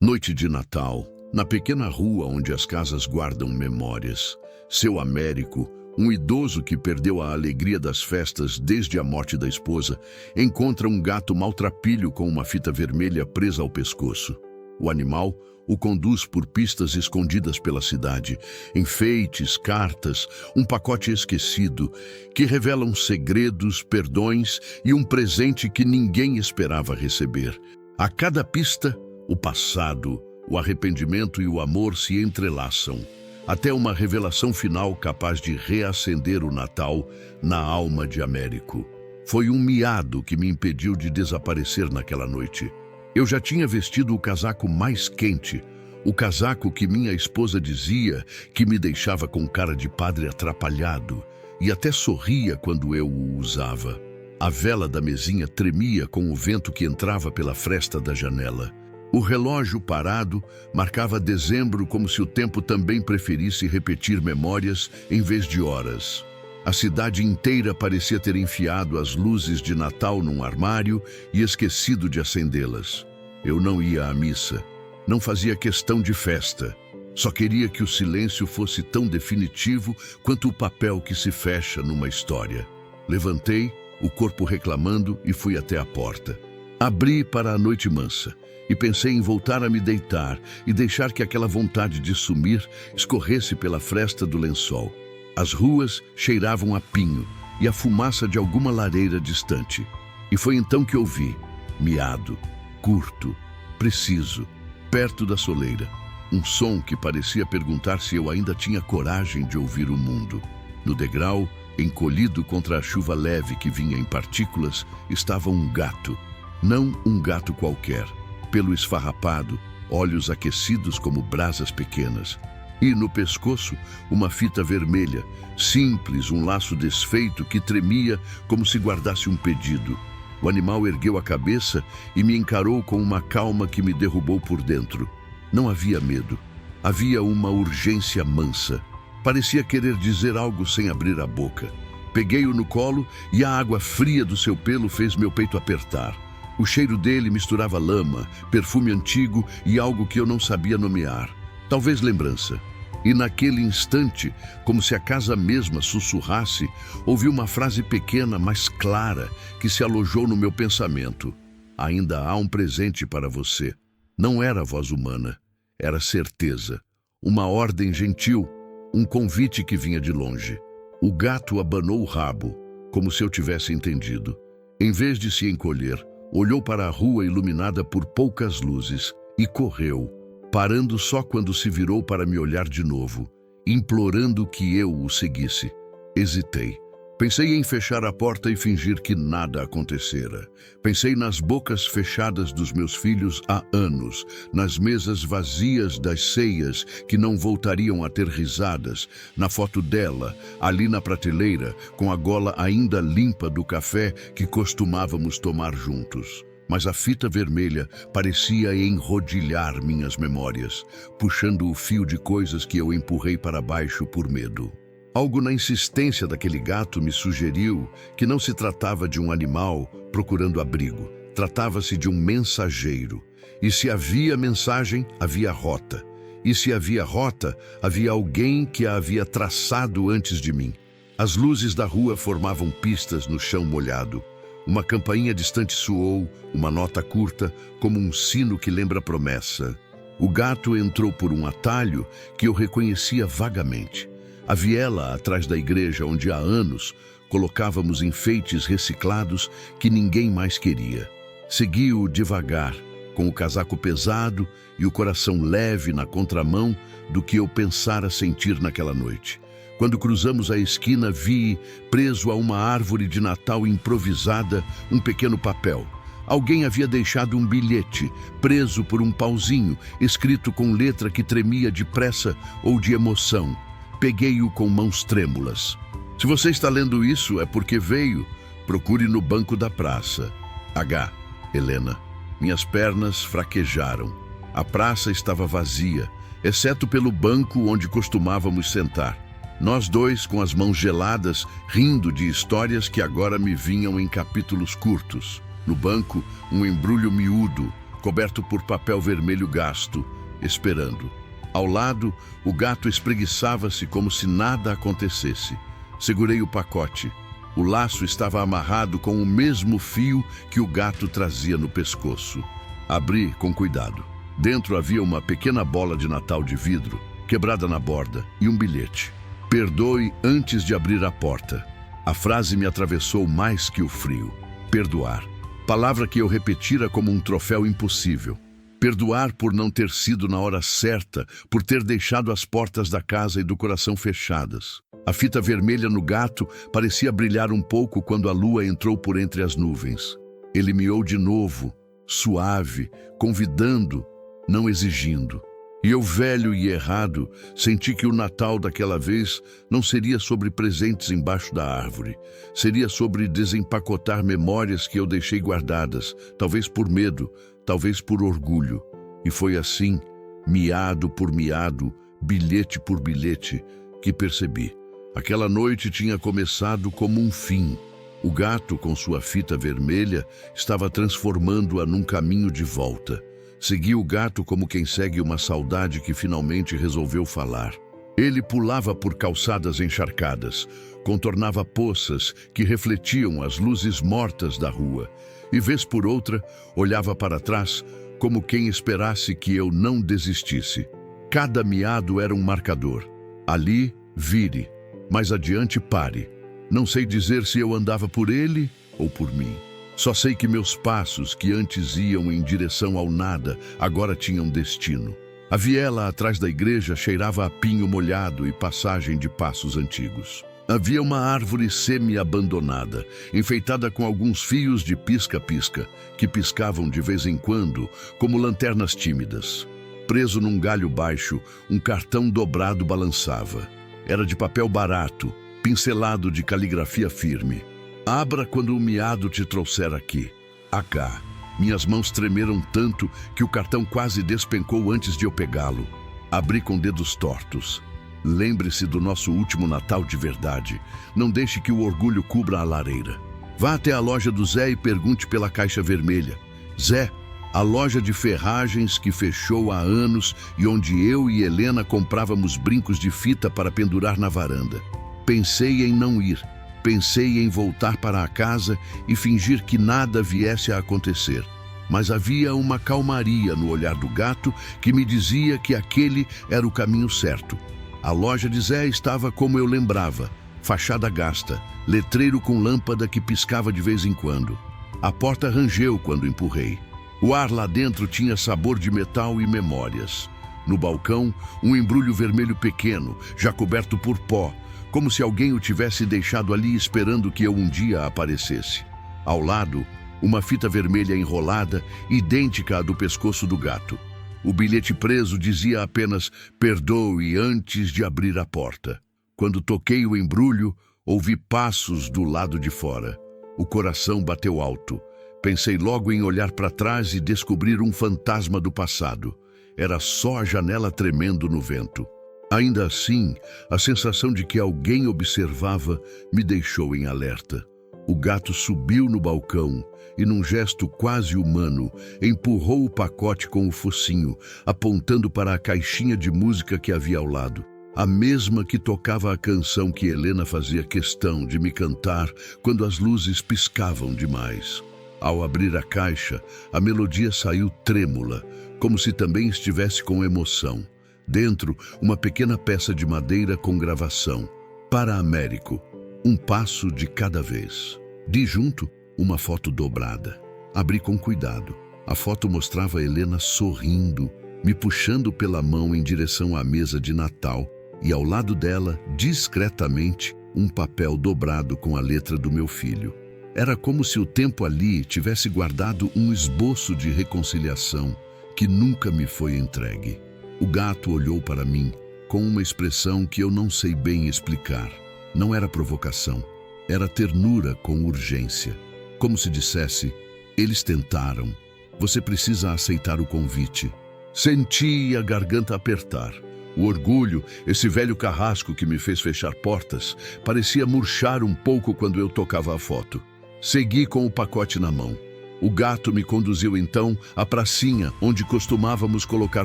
Noite de Natal, na pequena rua onde as casas guardam memórias. Seu Américo, um idoso que perdeu a alegria das festas desde a morte da esposa, encontra um gato maltrapilho com uma fita vermelha presa ao pescoço. O animal o conduz por pistas escondidas pela cidade, enfeites, cartas, um pacote esquecido, que revelam segredos, perdões e um presente que ninguém esperava receber. A cada pista, o passado, o arrependimento e o amor se entrelaçam, até uma revelação final capaz de reacender o Natal na alma de Américo. Foi um miado que me impediu de desaparecer naquela noite. Eu já tinha vestido o casaco mais quente, o casaco que minha esposa dizia que me deixava com cara de padre atrapalhado, e até sorria quando eu o usava. A vela da mesinha tremia com o vento que entrava pela fresta da janela. O relógio parado marcava dezembro como se o tempo também preferisse repetir memórias em vez de horas. A cidade inteira parecia ter enfiado as luzes de Natal num armário e esquecido de acendê-las. Eu não ia à missa, não fazia questão de festa. Só queria que o silêncio fosse tão definitivo quanto o papel que se fecha numa história. Levantei, o corpo reclamando, e fui até a porta. Abri para a noite mansa e pensei em voltar a me deitar e deixar que aquela vontade de sumir escorresse pela fresta do lençol. As ruas cheiravam a pinho e a fumaça de alguma lareira distante. E foi então que ouvi, miado, curto, preciso, perto da soleira, um som que parecia perguntar se eu ainda tinha coragem de ouvir o mundo. No degrau, encolhido contra a chuva leve que vinha em partículas, estava um gato. Não um gato qualquer, pelo esfarrapado, olhos aquecidos como brasas pequenas. E no pescoço, uma fita vermelha, simples, um laço desfeito que tremia como se guardasse um pedido. O animal ergueu a cabeça e me encarou com uma calma que me derrubou por dentro. Não havia medo. Havia uma urgência mansa. Parecia querer dizer algo sem abrir a boca. Peguei-o no colo e a água fria do seu pelo fez meu peito apertar. O cheiro dele misturava lama, perfume antigo e algo que eu não sabia nomear. Talvez lembrança. E naquele instante, como se a casa mesma sussurrasse, ouvi uma frase pequena, mas clara, que se alojou no meu pensamento. Ainda há um presente para você. Não era voz humana, era certeza. Uma ordem gentil, um convite que vinha de longe. O gato abanou o rabo, como se eu tivesse entendido. Em vez de se encolher, olhou para a rua iluminada por poucas luzes e correu, parando só quando se virou para me olhar de novo, implorando que eu o seguisse. Hesitei. Pensei em fechar a porta e fingir que nada acontecera. Pensei nas bocas fechadas dos meus filhos há anos, nas mesas vazias das ceias que não voltariam a ter risadas, na foto dela, ali na prateleira, com a gola ainda limpa do café que costumávamos tomar juntos. Mas a fita vermelha parecia enrodilhar minhas memórias, puxando o fio de coisas que eu empurrei para baixo por medo. Algo na insistência daquele gato me sugeriu que não se tratava de um animal procurando abrigo. Tratava-se de um mensageiro. E se havia mensagem, havia rota. E se havia rota, havia alguém que a havia traçado antes de mim. As luzes da rua formavam pistas no chão molhado. Uma campainha distante soou, uma nota curta, como um sino que lembra promessa. O gato entrou por um atalho que eu reconhecia vagamente. A viela atrás da igreja onde há anos colocávamos enfeites reciclados que ninguém mais queria. Segui-o devagar, com o casaco pesado e o coração leve na contramão do que eu pensara sentir naquela noite. Quando cruzamos a esquina, vi, preso a uma árvore de Natal improvisada, um pequeno papel. Alguém havia deixado um bilhete, preso por um pauzinho, escrito com letra que tremia de pressa ou de emoção. Peguei-o com mãos trêmulas. Se você está lendo isso, é porque veio. Procure no banco da praça. H. Helena. Minhas pernas fraquejaram. A praça estava vazia, exceto pelo banco onde costumávamos sentar. Nós dois, com as mãos geladas, rindo de histórias que agora me vinham em capítulos curtos. No banco, um embrulho miúdo, coberto por papel vermelho gasto, esperando. Ao lado, o gato espreguiçava-se como se nada acontecesse. Segurei o pacote. O laço estava amarrado com o mesmo fio que o gato trazia no pescoço. Abri com cuidado. Dentro havia uma pequena bola de Natal de vidro, quebrada na borda, e um bilhete. Perdoe antes de abrir a porta. A frase me atravessou mais que o frio. Perdoar. Palavra que eu repetira como um troféu impossível. Perdoar por não ter sido na hora certa, por ter deixado as portas da casa e do coração fechadas. A fita vermelha no gato parecia brilhar um pouco quando a lua entrou por entre as nuvens. Ele miou de novo, suave, convidando, não exigindo. E eu, velho e errado, senti que o Natal daquela vez não seria sobre presentes embaixo da árvore. Seria sobre desempacotar memórias que eu deixei guardadas, talvez por medo, talvez por orgulho. E foi assim, miado por miado, bilhete por bilhete, que percebi. Aquela noite tinha começado como um fim. O gato, com sua fita vermelha, estava transformando-a num caminho de volta. Segui o gato como quem segue uma saudade que finalmente resolveu falar. Ele pulava por calçadas encharcadas, contornava poças que refletiam as luzes mortas da rua, e vez por outra olhava para trás como quem esperasse que eu não desistisse. Cada miado era um marcador. Ali, vire. Mais adiante, pare. Não sei dizer se eu andava por ele ou por mim. Só sei que meus passos, que antes iam em direção ao nada, agora tinham destino. A viela atrás da igreja cheirava a pinho molhado e passagem de passos antigos. Havia uma árvore semi-abandonada, enfeitada com alguns fios de pisca-pisca, que piscavam de vez em quando, como lanternas tímidas. Preso num galho baixo, um cartão dobrado balançava. Era de papel barato, pincelado de caligrafia firme. Abra quando o miado te trouxer aqui. H. Minhas mãos tremeram tanto que o cartão quase despencou antes de eu pegá-lo. Abri com dedos tortos. Lembre-se do nosso último Natal de verdade. Não deixe que o orgulho cubra a lareira. Vá até a loja do Zé e pergunte pela caixa vermelha. Zé, a loja de ferragens que fechou há anos e onde eu e Helena comprávamos brincos de fita para pendurar na varanda. Pensei em não ir. Pensei em voltar para a casa e fingir que nada viesse a acontecer. Mas havia uma calmaria no olhar do gato que me dizia que aquele era o caminho certo. A loja de Zé estava como eu lembrava, fachada gasta, letreiro com lâmpada que piscava de vez em quando. A porta rangeu quando empurrei. O ar lá dentro tinha sabor de metal e memórias. No balcão, um embrulho vermelho pequeno, já coberto por pó, como se alguém o tivesse deixado ali esperando que eu um dia aparecesse. Ao lado, uma fita vermelha enrolada, idêntica à do pescoço do gato. O bilhete preso dizia apenas "perdoe antes de abrir a porta". Quando toquei o embrulho, ouvi passos do lado de fora. O coração bateu alto. Pensei logo em olhar para trás e descobrir um fantasma do passado. Era só a janela tremendo no vento. Ainda assim, a sensação de que alguém observava me deixou em alerta. O gato subiu no balcão e, num gesto quase humano, empurrou o pacote com o focinho, apontando para a caixinha de música que havia ao lado. A mesma que tocava a canção que Helena fazia questão de me cantar quando as luzes piscavam demais. Ao abrir a caixa, a melodia saiu trêmula, como se também estivesse com emoção. Dentro, uma pequena peça de madeira com gravação. Para Américo, um passo de cada vez. De junto, uma foto dobrada. Abri com cuidado. A foto mostrava Helena sorrindo, me puxando pela mão em direção à mesa de Natal e ao lado dela, discretamente, um papel dobrado com a letra do meu filho. Era como se o tempo ali tivesse guardado um esboço de reconciliação que nunca me foi entregue. O gato olhou para mim com uma expressão que eu não sei bem explicar. Não era provocação, era ternura com urgência. Como se dissesse, eles tentaram, você precisa aceitar o convite. Senti a garganta apertar. O orgulho, esse velho carrasco que me fez fechar portas, parecia murchar um pouco quando eu tocava a foto. Segui com o pacote na mão. O gato me conduziu então à pracinha onde costumávamos colocar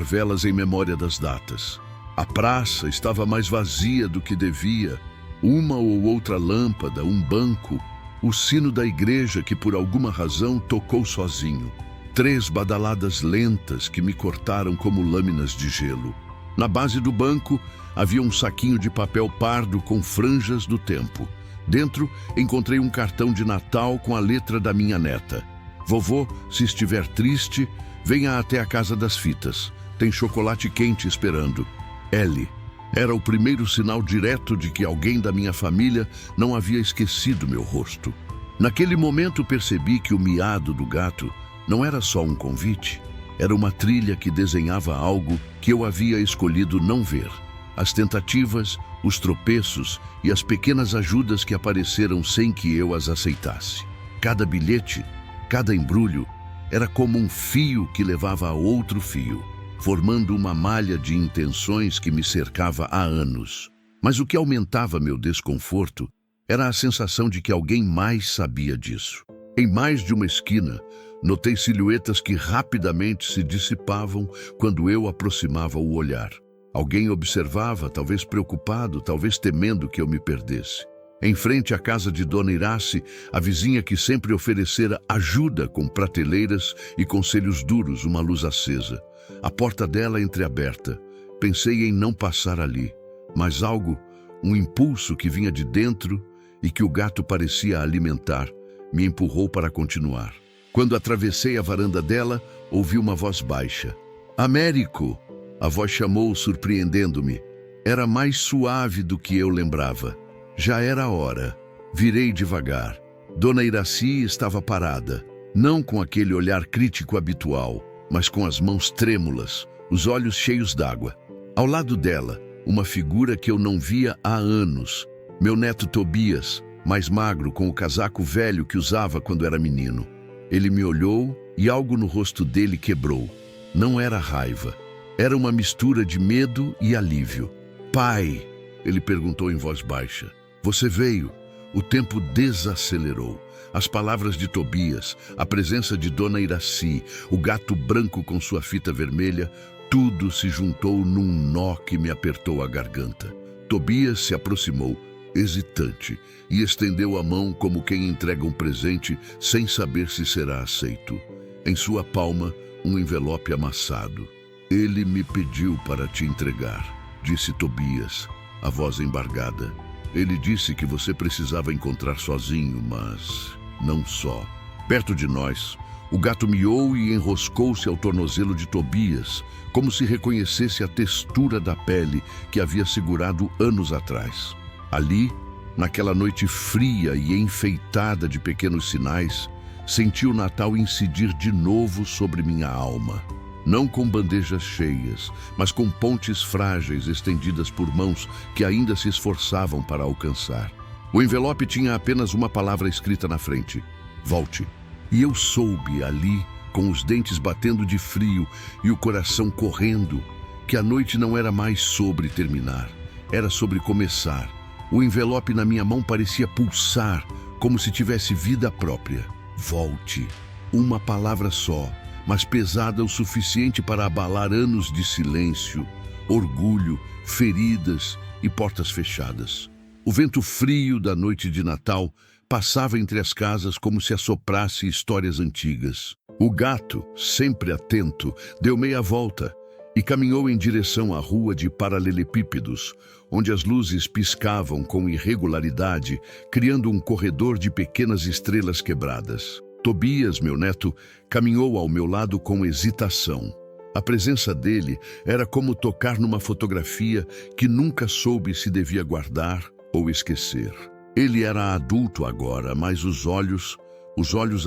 velas em memória das datas. A praça estava mais vazia do que devia. Uma ou outra lâmpada, um banco, o sino da igreja que por alguma razão tocou sozinho. 3 badaladas lentas que me cortaram como lâminas de gelo. Na base do banco havia um saquinho de papel pardo com franjas do tempo. Dentro encontrei um cartão de Natal com a letra da minha neta. Vovô, se estiver triste, venha até a casa das fitas. Tem chocolate quente esperando. L. Era o primeiro sinal direto de que alguém da minha família não havia esquecido meu rosto. Naquele momento percebi que o miado do gato não era só um convite. Era uma trilha que desenhava algo que eu havia escolhido não ver. As tentativas, os tropeços e as pequenas ajudas que apareceram sem que eu as aceitasse. Cada bilhete, cada embrulho, era como um fio que levava a outro fio, formando uma malha de intenções que me cercava há anos. Mas o que aumentava meu desconforto era a sensação de que alguém mais sabia disso. Em mais de uma esquina, notei silhuetas que rapidamente se dissipavam quando eu aproximava o olhar. Alguém observava, talvez preocupado, talvez temendo que eu me perdesse. Em frente à casa de Dona Irace, a vizinha que sempre oferecera ajuda com prateleiras e conselhos duros, uma luz acesa. A porta dela entreaberta. Pensei em não passar ali, mas algo, um impulso que vinha de dentro e que o gato parecia alimentar, me empurrou para continuar. Quando atravessei a varanda dela, ouvi uma voz baixa. Américo! A voz chamou, surpreendendo-me. Era mais suave do que eu lembrava. Já era hora. Virei devagar. Dona Iraci estava parada, não com aquele olhar crítico habitual, mas com as mãos trêmulas, os olhos cheios d'água. Ao lado dela, uma figura que eu não via há anos. Meu neto Tobias, mais magro, com o casaco velho que usava quando era menino. Ele me olhou e algo no rosto dele quebrou. Não era raiva. Era uma mistura de medo e alívio. Pai, ele perguntou em voz baixa. Você veio. O tempo desacelerou. As palavras de Tobias, a presença de Dona Iraci, o gato branco com sua fita vermelha, tudo se juntou num nó que me apertou a garganta. Tobias se aproximou, hesitante, e estendeu a mão como quem entrega um presente sem saber se será aceito. Em sua palma, um envelope amassado. Ele me pediu para te entregar, disse Tobias, a voz embargada. Ele disse que você precisava encontrar sozinho, mas não só. Perto de nós, o gato miou e enroscou-se ao tornozelo de Tobias, como se reconhecesse a textura da pele que havia segurado anos atrás. Ali, naquela noite fria e enfeitada de pequenos sinais, senti o Natal incidir de novo sobre minha alma. Não com bandejas cheias, mas com pontes frágeis estendidas por mãos que ainda se esforçavam para alcançar. O envelope tinha apenas uma palavra escrita na frente: volte. E eu soube ali, com os dentes batendo de frio e o coração correndo, que a noite não era mais sobre terminar, era sobre começar. O envelope na minha mão parecia pulsar, como se tivesse vida própria. Volte. Uma palavra só, mas pesada o suficiente para abalar anos de silêncio, orgulho, feridas e portas fechadas. O vento frio da noite de Natal passava entre as casas como se assoprasse histórias antigas. O gato, sempre atento, deu meia volta e caminhou em direção à rua de paralelepípedos, onde as luzes piscavam com irregularidade, criando um corredor de pequenas estrelas quebradas. Tobias, meu neto, caminhou ao meu lado com hesitação. A presença dele era como tocar numa fotografia que nunca soube se devia guardar ou esquecer. Ele era adulto agora, mas os olhos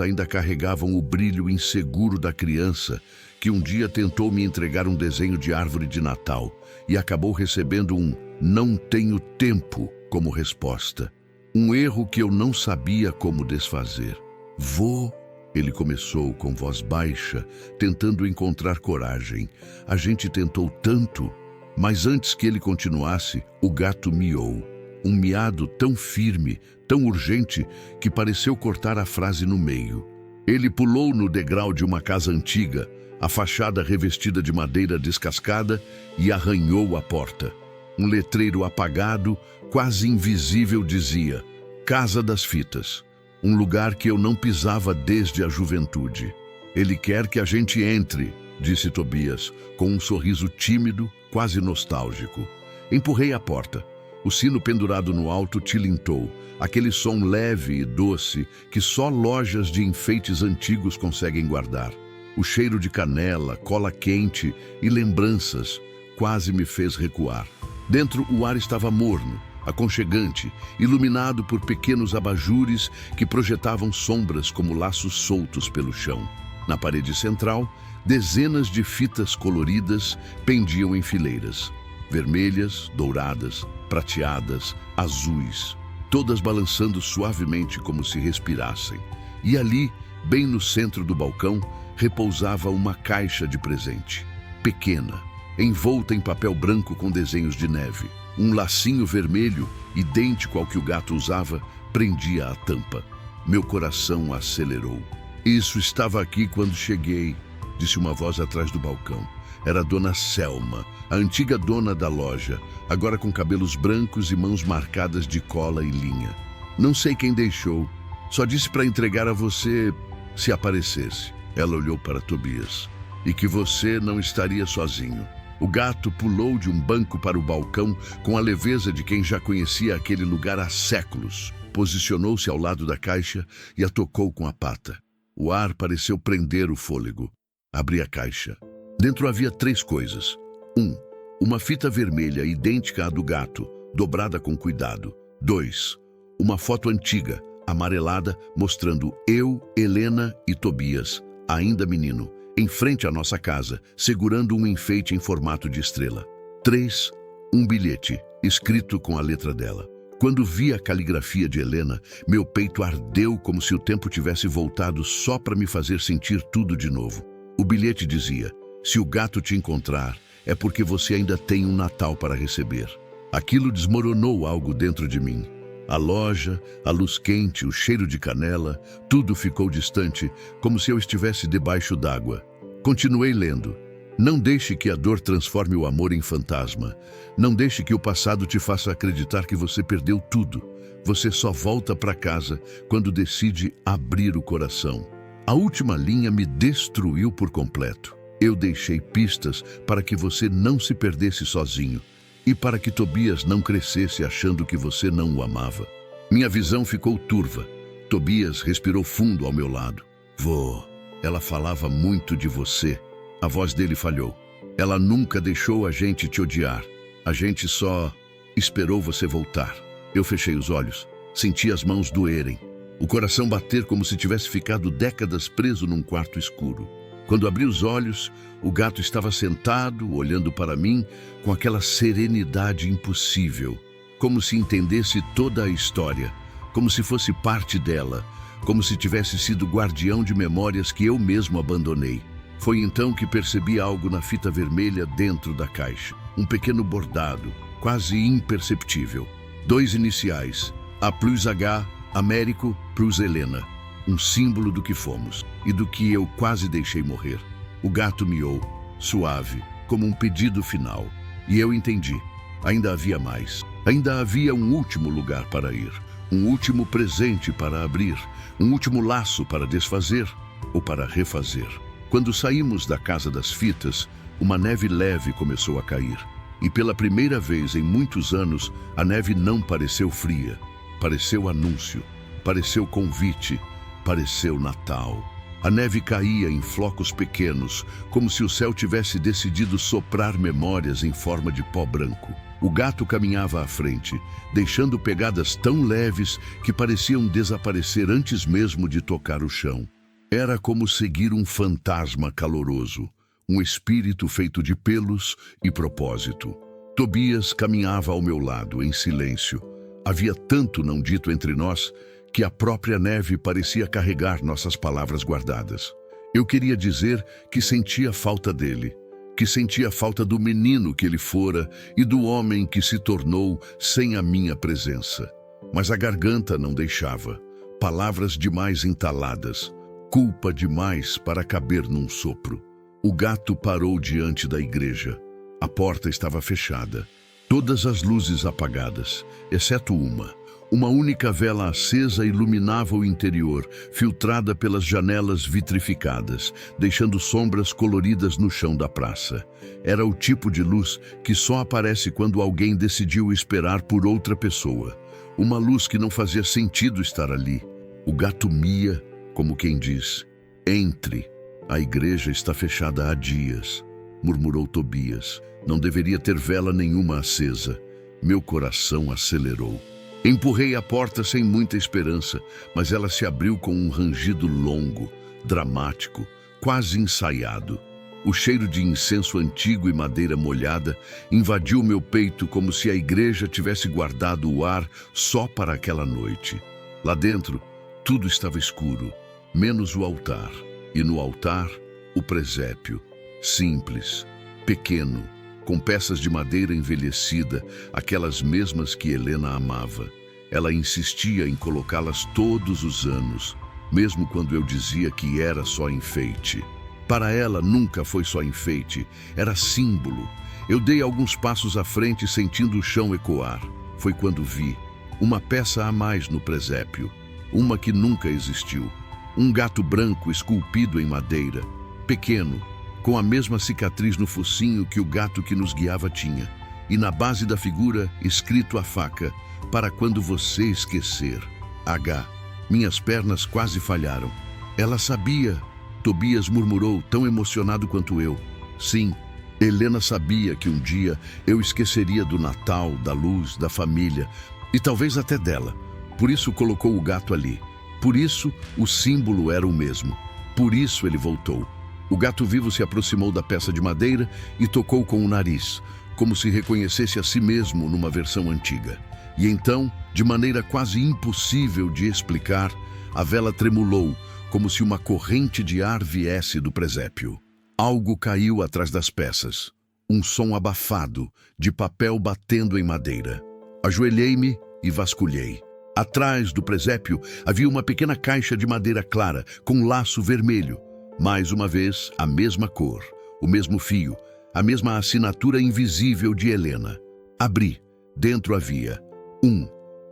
ainda carregavam o brilho inseguro da criança que um dia tentou me entregar um desenho de árvore de Natal e acabou recebendo um "não tenho tempo" como resposta. Um erro que eu não sabia como desfazer. Vô, ele começou com voz baixa, tentando encontrar coragem. A gente tentou tanto, mas antes que ele continuasse, o gato miou. Um miado tão firme, tão urgente, que pareceu cortar a frase no meio. Ele pulou no degrau de uma casa antiga, a fachada revestida de madeira descascada, e arranhou a porta. Um letreiro apagado, quase invisível, dizia: Casa das Fitas, um lugar que eu não pisava desde a juventude. Ele quer que a gente entre, disse Tobias, com um sorriso tímido, quase nostálgico. Empurrei a porta. O sino pendurado no alto tilintou, aquele som leve e doce que só lojas de enfeites antigos conseguem guardar. O cheiro de canela, cola quente e lembranças quase me fez recuar. Dentro o ar estava morno, aconchegante, iluminado por pequenos abajures que projetavam sombras como laços soltos pelo chão. Na parede central, dezenas de fitas coloridas pendiam em fileiras. Vermelhas, douradas, prateadas, azuis, todas balançando suavemente como se respirassem. E ali, bem no centro do balcão, repousava uma caixa de presente. Pequena, envolta em papel branco com desenhos de neve. Um lacinho vermelho, idêntico ao que o gato usava, prendia a tampa. Meu coração acelerou. Isso estava aqui quando cheguei, disse uma voz atrás do balcão. Era a Dona Selma, a antiga dona da loja, agora com cabelos brancos e mãos marcadas de cola e linha. Não sei quem deixou, só disse para entregar a você se aparecesse. Ela olhou para Tobias. E que você não estaria sozinho. O gato pulou de um banco para o balcão com a leveza de quem já conhecia aquele lugar há séculos. Posicionou-se ao lado da caixa e a tocou com a pata. O ar pareceu prender o fôlego. Abri a caixa. Dentro havia 3 coisas. 1. Uma fita vermelha idêntica à do gato, dobrada com cuidado. 2. Uma foto antiga, amarelada, mostrando eu, Helena e Tobias, ainda menino, em frente à nossa casa, segurando um enfeite em formato de estrela. 3. Um bilhete, escrito com a letra dela. Quando vi a caligrafia de Helena, meu peito ardeu como se o tempo tivesse voltado só para me fazer sentir tudo de novo. O bilhete dizia: se o gato te encontrar, é porque você ainda tem um Natal para receber. Aquilo desmoronou algo dentro de mim. A loja, a luz quente, o cheiro de canela, tudo ficou distante, como se eu estivesse debaixo d'água. Continuei lendo. Não deixe que a dor transforme o amor em fantasma. Não deixe que o passado te faça acreditar que você perdeu tudo. Você só volta para casa quando decide abrir o coração. A última linha me destruiu por completo. Eu deixei pistas para que você não se perdesse sozinho e para que Tobias não crescesse achando que você não o amava. Minha visão ficou turva. Tobias respirou fundo ao meu lado. Vô, ela falava muito de você. A voz dele falhou. Ela nunca deixou a gente te odiar. A gente só esperou você voltar. Eu fechei os olhos. Senti as mãos doerem. O coração bater como se tivesse ficado décadas preso num quarto escuro. Quando abri os olhos, o gato estava sentado, olhando para mim, com aquela serenidade impossível, como se entendesse toda a história, como se fosse parte dela, como se tivesse sido guardião de memórias que eu mesmo abandonei. Foi então que percebi algo na fita vermelha dentro da caixa. Um pequeno bordado, quase imperceptível. 2 iniciais, A plus H, Américo plus Helena. Um símbolo do que fomos e do que eu quase deixei morrer. O gato miou, suave, como um pedido final. E eu entendi. Ainda havia mais. Ainda havia um último lugar para ir. Um último presente para abrir. Um último laço para desfazer ou para refazer. Quando saímos da Casa das Fitas, uma neve leve começou a cair. E pela primeira vez em muitos anos, a neve não pareceu fria. Pareceu anúncio. Pareceu convite. Pareceu Natal. A neve caía em flocos pequenos, como se o céu tivesse decidido soprar memórias em forma de pó branco. O gato caminhava à frente, deixando pegadas tão leves que pareciam desaparecer antes mesmo de tocar o chão. Era como seguir um fantasma caloroso, um espírito feito de pelos e propósito. Tobias caminhava ao meu lado, em silêncio. Havia tanto não dito entre nós que a própria neve parecia carregar nossas palavras guardadas. Eu queria dizer que sentia falta dele, que sentia falta do menino que ele fora e do homem que se tornou sem a minha presença. Mas a garganta não deixava. Palavras demais entaladas, culpa demais para caber num sopro. O gato parou diante da igreja. A porta estava fechada. Todas as luzes apagadas, exceto uma. Uma única vela acesa iluminava o interior, filtrada pelas janelas vitrificadas, deixando sombras coloridas no chão da praça. Era o tipo de luz que só aparece quando alguém decidiu esperar por outra pessoa. Uma luz que não fazia sentido estar ali. O gato mia, como quem diz: "Entre, a igreja está fechada há dias", murmurou Tobias. Não deveria ter vela nenhuma acesa. Meu coração acelerou. Empurrei a porta sem muita esperança, mas ela se abriu com um rangido longo, dramático, quase ensaiado. O cheiro de incenso antigo e madeira molhada invadiu meu peito como se a igreja tivesse guardado o ar só para aquela noite. Lá dentro, tudo estava escuro, menos o altar. E no altar, o presépio, simples, pequeno, com peças de madeira envelhecida, aquelas mesmas que Helena amava. Ela insistia em colocá-las todos os anos, mesmo quando eu dizia que era só enfeite. Para ela nunca foi só enfeite, era símbolo. Eu dei alguns passos à frente, sentindo o chão ecoar. Foi quando vi uma peça a mais no presépio, uma que nunca existiu. Um gato branco esculpido em madeira, pequeno, com a mesma cicatriz no focinho que o gato que nos guiava tinha, e na base da figura, escrito a faca: "Para quando você esquecer. H." Minhas pernas quase falharam. "Ela sabia", Tobias murmurou, tão emocionado quanto eu. Sim, Helena sabia que um dia eu esqueceria do Natal, da luz, da família, e talvez até dela. Por isso colocou o gato ali. Por isso o símbolo era o mesmo. Por isso ele voltou. O gato vivo se aproximou da peça de madeira e tocou com o nariz, como se reconhecesse a si mesmo numa versão antiga. E então, de maneira quase impossível de explicar, a vela tremulou, como se uma corrente de ar viesse do presépio. Algo caiu atrás das peças. Um som abafado, de papel batendo em madeira. Ajoelhei-me e vasculhei. Atrás do presépio havia uma pequena caixa de madeira clara, com laço vermelho. Mais uma vez, a mesma cor, o mesmo fio, a mesma assinatura invisível de Helena. Abri. Dentro havia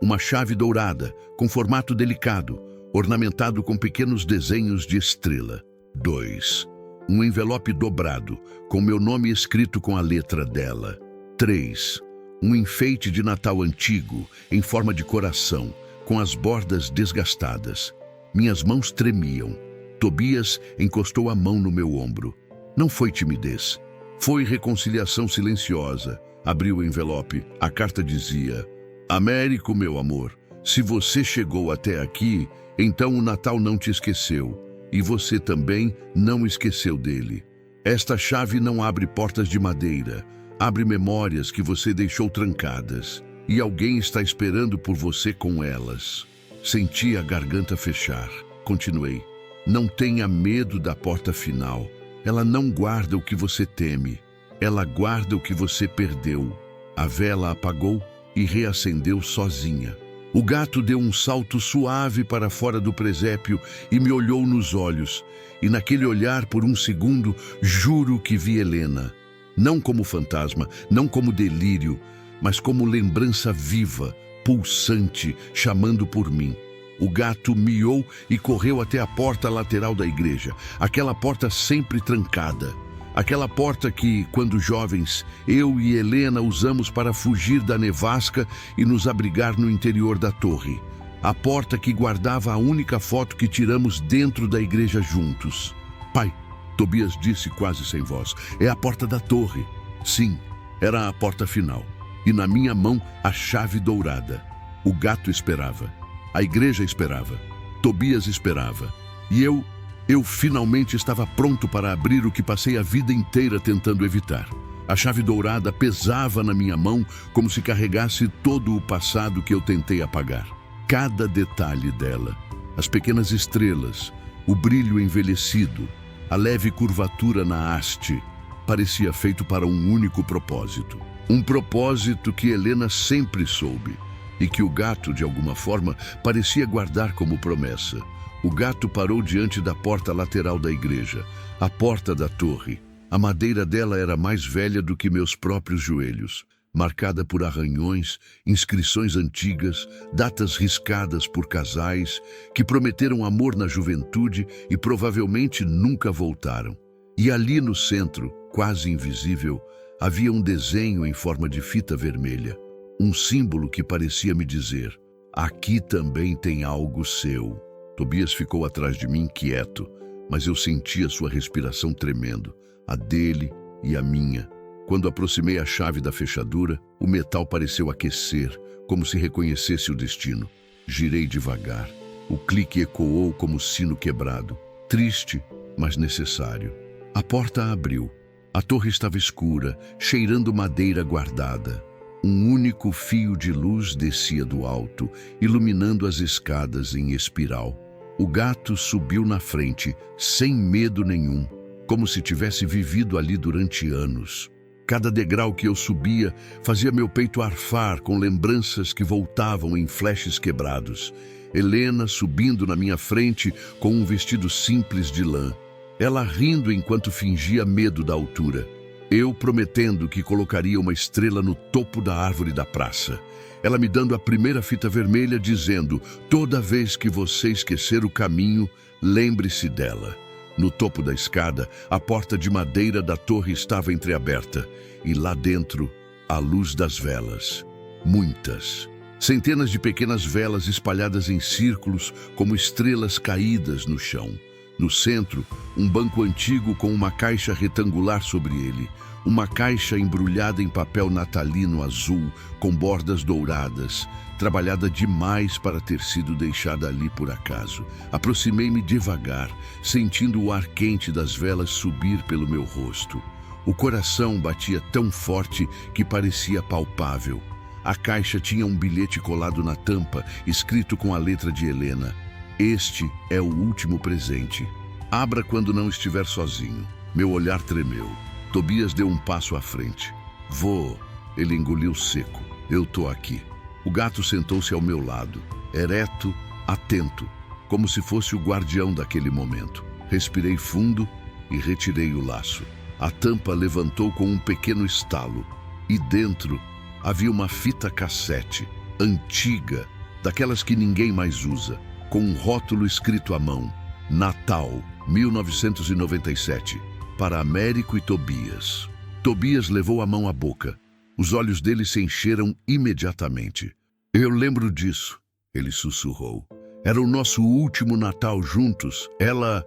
uma chave dourada, com formato delicado, ornamentado com pequenos desenhos de estrela. 2. Um envelope dobrado, com meu nome escrito com a letra dela. 3. Um enfeite de Natal antigo, em forma de coração, com as bordas desgastadas. Minhas mãos tremiam. Tobias encostou a mão no meu ombro. Não foi timidez. Foi reconciliação silenciosa. Abriu o envelope. A carta dizia: "Américo, meu amor, se você chegou até aqui, então o Natal não te esqueceu. E você também não esqueceu dele. Esta chave não abre portas de madeira. Abre memórias que você deixou trancadas. E alguém está esperando por você com elas." Senti a garganta fechar. Continuei: "Não tenha medo da porta final. Ela não guarda o que você teme. Ela guarda o que você perdeu." A vela apagou e reacendeu sozinha. O gato deu um salto suave para fora do presépio e me olhou nos olhos. E naquele olhar, por um segundo, juro que vi Helena. Não como fantasma, não como delírio, mas como lembrança viva, pulsante, chamando por mim. O gato miou e correu até a porta lateral da igreja, aquela porta sempre trancada. Aquela porta que, quando jovens, eu e Helena usamos para fugir da nevasca e nos abrigar no interior da torre. A porta que guardava a única foto que tiramos dentro da igreja juntos. "Pai", Tobias disse quase sem voz, "é a porta da torre." Sim, era a porta final. E na minha mão, a chave dourada. O gato esperava. A igreja esperava. Tobias esperava. E eu finalmente estava pronto para abrir o que passei a vida inteira tentando evitar. A chave dourada pesava na minha mão como se carregasse todo o passado que eu tentei apagar. Cada detalhe dela, as pequenas estrelas, o brilho envelhecido, a leve curvatura na haste, parecia feito para um único propósito. Um propósito que Helena sempre soube e que o gato, de alguma forma, parecia guardar como promessa. O gato parou diante da porta lateral da igreja, a porta da torre. A madeira dela era mais velha do que meus próprios joelhos, marcada por arranhões, inscrições antigas, datas riscadas por casais que prometeram amor na juventude e provavelmente nunca voltaram. E ali no centro, quase invisível, havia um desenho em forma de fita vermelha, um símbolo que parecia me dizer: aqui também tem algo seu. Tobias ficou atrás de mim quieto, mas eu sentia sua respiração tremendo, a dele e a minha. Quando aproximei a chave da fechadura, o metal pareceu aquecer, como se reconhecesse o destino. Girei devagar. O clique ecoou como sino quebrado, triste, mas necessário. A porta abriu. A torre estava escura, cheirando madeira guardada. Um único fio de luz descia do alto, iluminando as escadas em espiral. O gato subiu na frente, sem medo nenhum, como se tivesse vivido ali durante anos. Cada degrau que eu subia fazia meu peito arfar com lembranças que voltavam em flashes quebrados. Helena subindo na minha frente com um vestido simples de lã. Ela rindo enquanto fingia medo da altura. Eu prometendo que colocaria uma estrela no topo da árvore da praça. Ela me dando a primeira fita vermelha, dizendo: toda vez que você esquecer o caminho, lembre-se dela. No topo da escada, a porta de madeira da torre estava entreaberta, e lá dentro, a luz das velas. Muitas. Centenas de pequenas velas espalhadas em círculos, como estrelas caídas no chão. No centro, um banco antigo com uma caixa retangular sobre ele. Uma caixa embrulhada em papel natalino azul, com bordas douradas, trabalhada demais para ter sido deixada ali por acaso. Aproximei-me devagar, sentindo o ar quente das velas subir pelo meu rosto. O coração batia tão forte que parecia palpável. A caixa tinha um bilhete colado na tampa, escrito com a letra de Helena: este é o último presente. Abra quando não estiver sozinho. Meu olhar tremeu. Tobias deu um passo à frente. Vou. Ele engoliu seco. Eu tô aqui. O gato sentou-se ao meu lado, ereto, atento, como se fosse o guardião daquele momento. Respirei fundo e retirei o laço. A tampa levantou com um pequeno estalo. E dentro havia uma fita cassete, antiga, daquelas que ninguém mais usa, com um rótulo escrito à mão: Natal, 1997, para Américo e Tobias. Tobias levou a mão à boca. Os olhos dele se encheram imediatamente. Eu lembro disso, ele sussurrou. Era o nosso último Natal juntos. Ela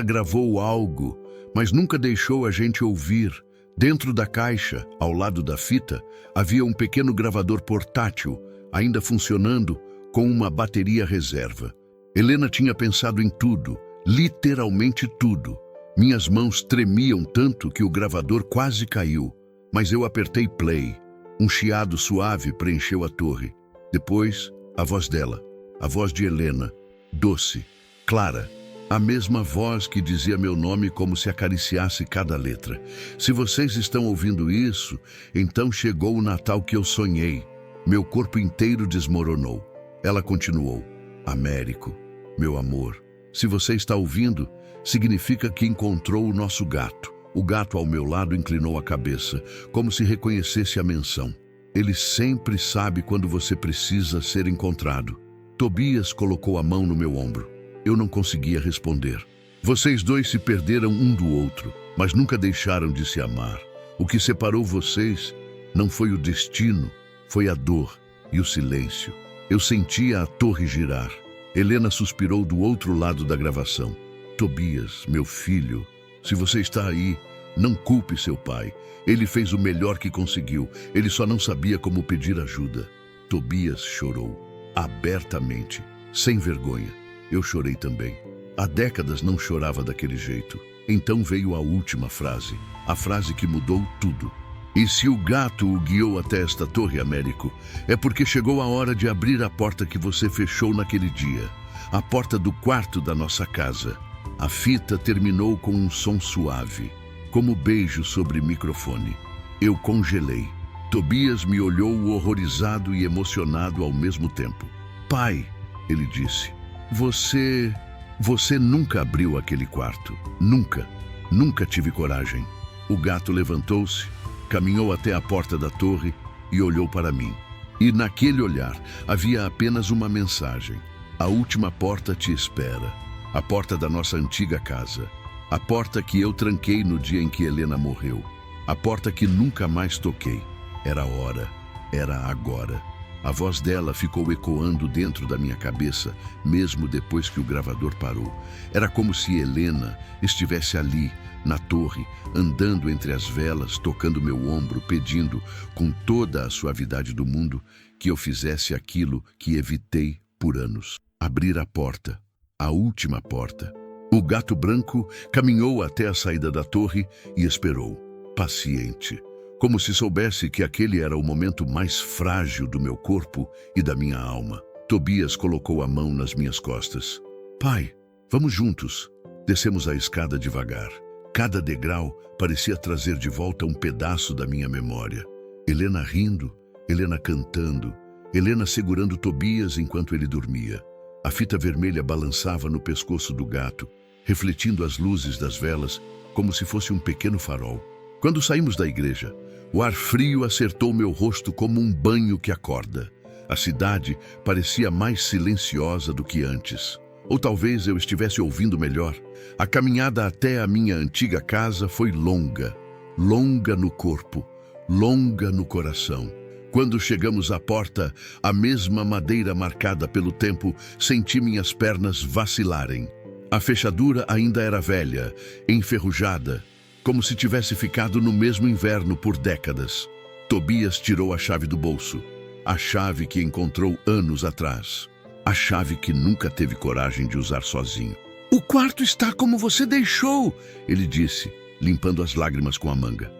gravou algo, mas nunca deixou a gente ouvir. Dentro da caixa, ao lado da fita, havia um pequeno gravador portátil, ainda funcionando, com uma bateria reserva. Helena tinha pensado em tudo, literalmente tudo. Minhas mãos tremiam tanto que o gravador quase caiu, mas eu apertei play. Um chiado suave preencheu a torre. Depois, a voz dela, a voz de Helena, doce, clara, a mesma voz que dizia meu nome como se acariciasse cada letra. Se vocês estão ouvindo isso, então chegou o Natal que eu sonhei. Meu corpo inteiro desmoronou. Ela continuou: Américo, meu amor, se você está ouvindo, significa que encontrou o nosso gato. O gato ao meu lado inclinou a cabeça, como se reconhecesse a menção. Ele sempre sabe quando você precisa ser encontrado. Tobias colocou a mão no meu ombro. Eu não conseguia responder. Vocês dois se perderam um do outro, mas nunca deixaram de se amar. O que separou vocês não foi o destino, foi a dor e o silêncio. Eu sentia a torre girar. Helena suspirou do outro lado da gravação. Tobias, meu filho, se você está aí, não culpe seu pai. Ele fez o melhor que conseguiu. Ele só não sabia como pedir ajuda. Tobias chorou, abertamente, sem vergonha. Eu chorei também. Há décadas não chorava daquele jeito. Então veio a última frase, a frase que mudou tudo. E se o gato o guiou até esta torre, Américo, é porque chegou a hora de abrir a porta que você fechou naquele dia. A porta do quarto da nossa casa. A fita terminou com um som suave, como beijo sobre microfone. Eu congelei. Tobias me olhou horrorizado e emocionado ao mesmo tempo. Pai, ele disse, você Você nunca abriu aquele quarto. Nunca. Nunca tive coragem. O gato levantou-se, caminhou até a porta da torre e olhou para mim. E naquele olhar havia apenas uma mensagem. A última porta te espera. A porta da nossa antiga casa. A porta que eu tranquei no dia em que Helena morreu. A porta que nunca mais toquei. Era a hora. Era agora. A voz dela ficou ecoando dentro da minha cabeça, mesmo depois que o gravador parou. Era como se Helena estivesse ali, na torre, andando entre as velas, tocando meu ombro, pedindo, com toda a suavidade do mundo, que eu fizesse aquilo que evitei por anos. Abrir a porta, a última porta. O gato branco caminhou até a saída da torre e esperou, paciente, como se soubesse que aquele era o momento mais frágil do meu corpo e da minha alma. Tobias colocou a mão nas minhas costas. Pai, vamos juntos. Descemos a escada devagar. Cada degrau parecia trazer de volta um pedaço da minha memória. Helena rindo, Helena cantando, Helena segurando Tobias enquanto ele dormia. A fita vermelha balançava no pescoço do gato, refletindo as luzes das velas como se fosse um pequeno farol. Quando saímos da igreja, o ar frio acertou meu rosto como um banho que acorda. A cidade parecia mais silenciosa do que antes. Ou talvez eu estivesse ouvindo melhor. A caminhada até a minha antiga casa foi longa. Longa no corpo, longa no coração. Quando chegamos à porta, a mesma madeira marcada pelo tempo, senti minhas pernas vacilarem. A fechadura ainda era velha, enferrujada, como se tivesse ficado no mesmo inverno por décadas. Tobias tirou a chave do bolso, a chave que encontrou anos atrás, a chave que nunca teve coragem de usar sozinho. "O quarto está como você deixou", ele disse, limpando as lágrimas com a manga.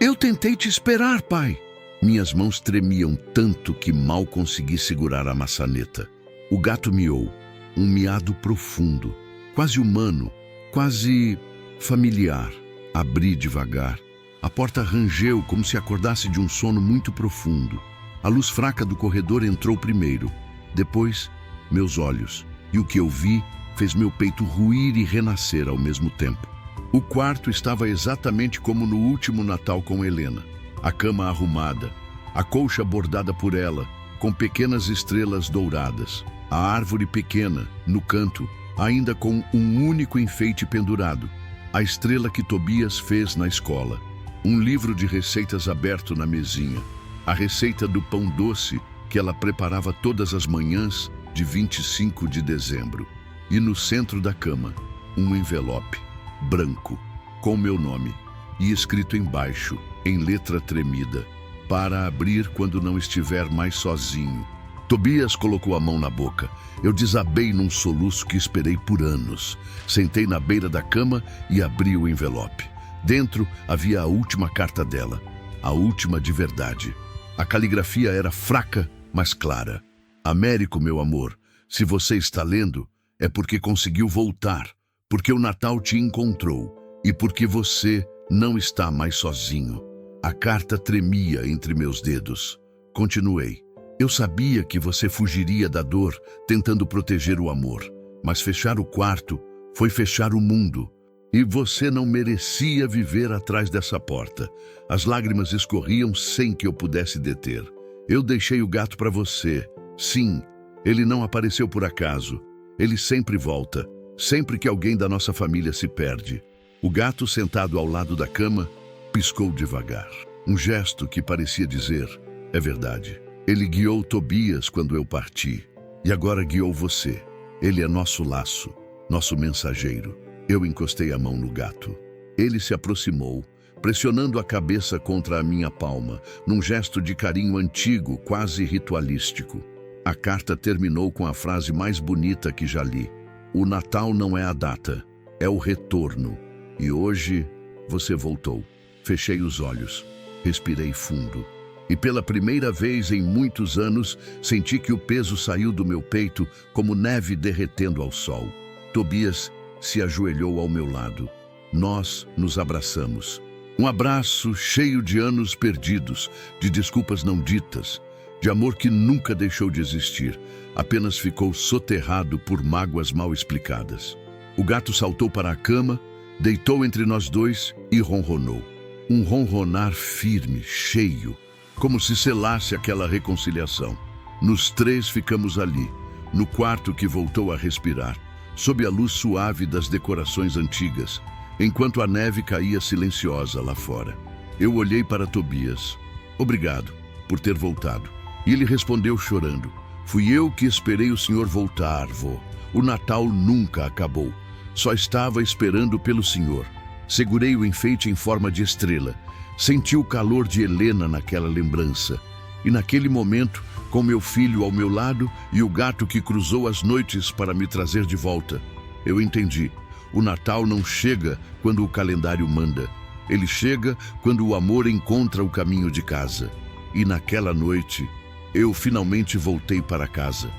Eu tentei te esperar, pai." Minhas mãos tremiam tanto que mal consegui segurar a maçaneta. O gato miou, um miado profundo, quase humano, quase familiar. Abri devagar. A porta rangeu como se acordasse de um sono muito profundo. A luz fraca do corredor entrou primeiro, depois meus olhos, e o que eu vi fez meu peito ruir e renascer ao mesmo tempo. O quarto estava exatamente como no último Natal com Helena. A cama arrumada, a colcha bordada por ela, com pequenas estrelas douradas. A árvore pequena, no canto, ainda com um único enfeite pendurado. A estrela que Tobias fez na escola. Um livro de receitas aberto na mesinha. A receita do pão doce que ela preparava todas as manhãs de 25 de dezembro. E no centro da cama, um envelope, branco, com meu nome, e escrito embaixo, em letra tremida, "Para abrir quando não estiver mais sozinho." Tobias colocou a mão na boca. Eu desabei num soluço que esperei por anos. Sentei na beira da cama e abri o envelope. Dentro havia a última carta dela, a última de verdade. A caligrafia era fraca, mas clara. "Américo, meu amor, se você está lendo, é porque conseguiu voltar, porque o Natal te encontrou e porque você não está mais sozinho." A carta tremia entre meus dedos. Continuei. "Eu sabia que você fugiria da dor, tentando proteger o amor. Mas fechar o quarto foi fechar o mundo. E você não merecia viver atrás dessa porta." As lágrimas escorriam sem que eu pudesse deter. "Eu deixei o gato para você. Sim, ele não apareceu por acaso. Ele sempre volta, sempre que alguém da nossa família se perde." O gato, sentado ao lado da cama, piscou devagar. Um gesto que parecia dizer, "É verdade." Ele guiou Tobias quando eu parti. E agora guiou você. Ele é nosso laço, nosso mensageiro. Eu encostei a mão no gato. Ele se aproximou, pressionando a cabeça contra a minha palma, num gesto de carinho antigo, quase ritualístico. A carta terminou com a frase mais bonita que já li. "O Natal não é a data, é o retorno. E hoje você voltou." Fechei os olhos, respirei fundo. E pela primeira vez em muitos anos, senti que o peso saiu do meu peito como neve derretendo ao sol. Tobias se ajoelhou ao meu lado. Nós nos abraçamos. Um abraço cheio de anos perdidos, de desculpas não ditas, de amor que nunca deixou de existir, apenas ficou soterrado por mágoas mal explicadas. O gato saltou para a cama, deitou entre nós dois e ronronou. Um ronronar firme, cheio, como se selasse aquela reconciliação. Nos três ficamos ali, no quarto que voltou a respirar, sob a luz suave das decorações antigas, enquanto a neve caía silenciosa lá fora. Eu olhei para Tobias. Obrigado por ter voltado. E ele respondeu chorando. Fui eu que esperei o senhor voltar, vô. O Natal nunca acabou. Só estava esperando pelo senhor. Segurei o enfeite em forma de estrela. Senti o calor de Helena naquela lembrança. E naquele momento, com meu filho ao meu lado e o gato que cruzou as noites para me trazer de volta, eu entendi. O Natal não chega quando o calendário manda. Ele chega quando o amor encontra o caminho de casa. E naquela noite, eu finalmente voltei para casa.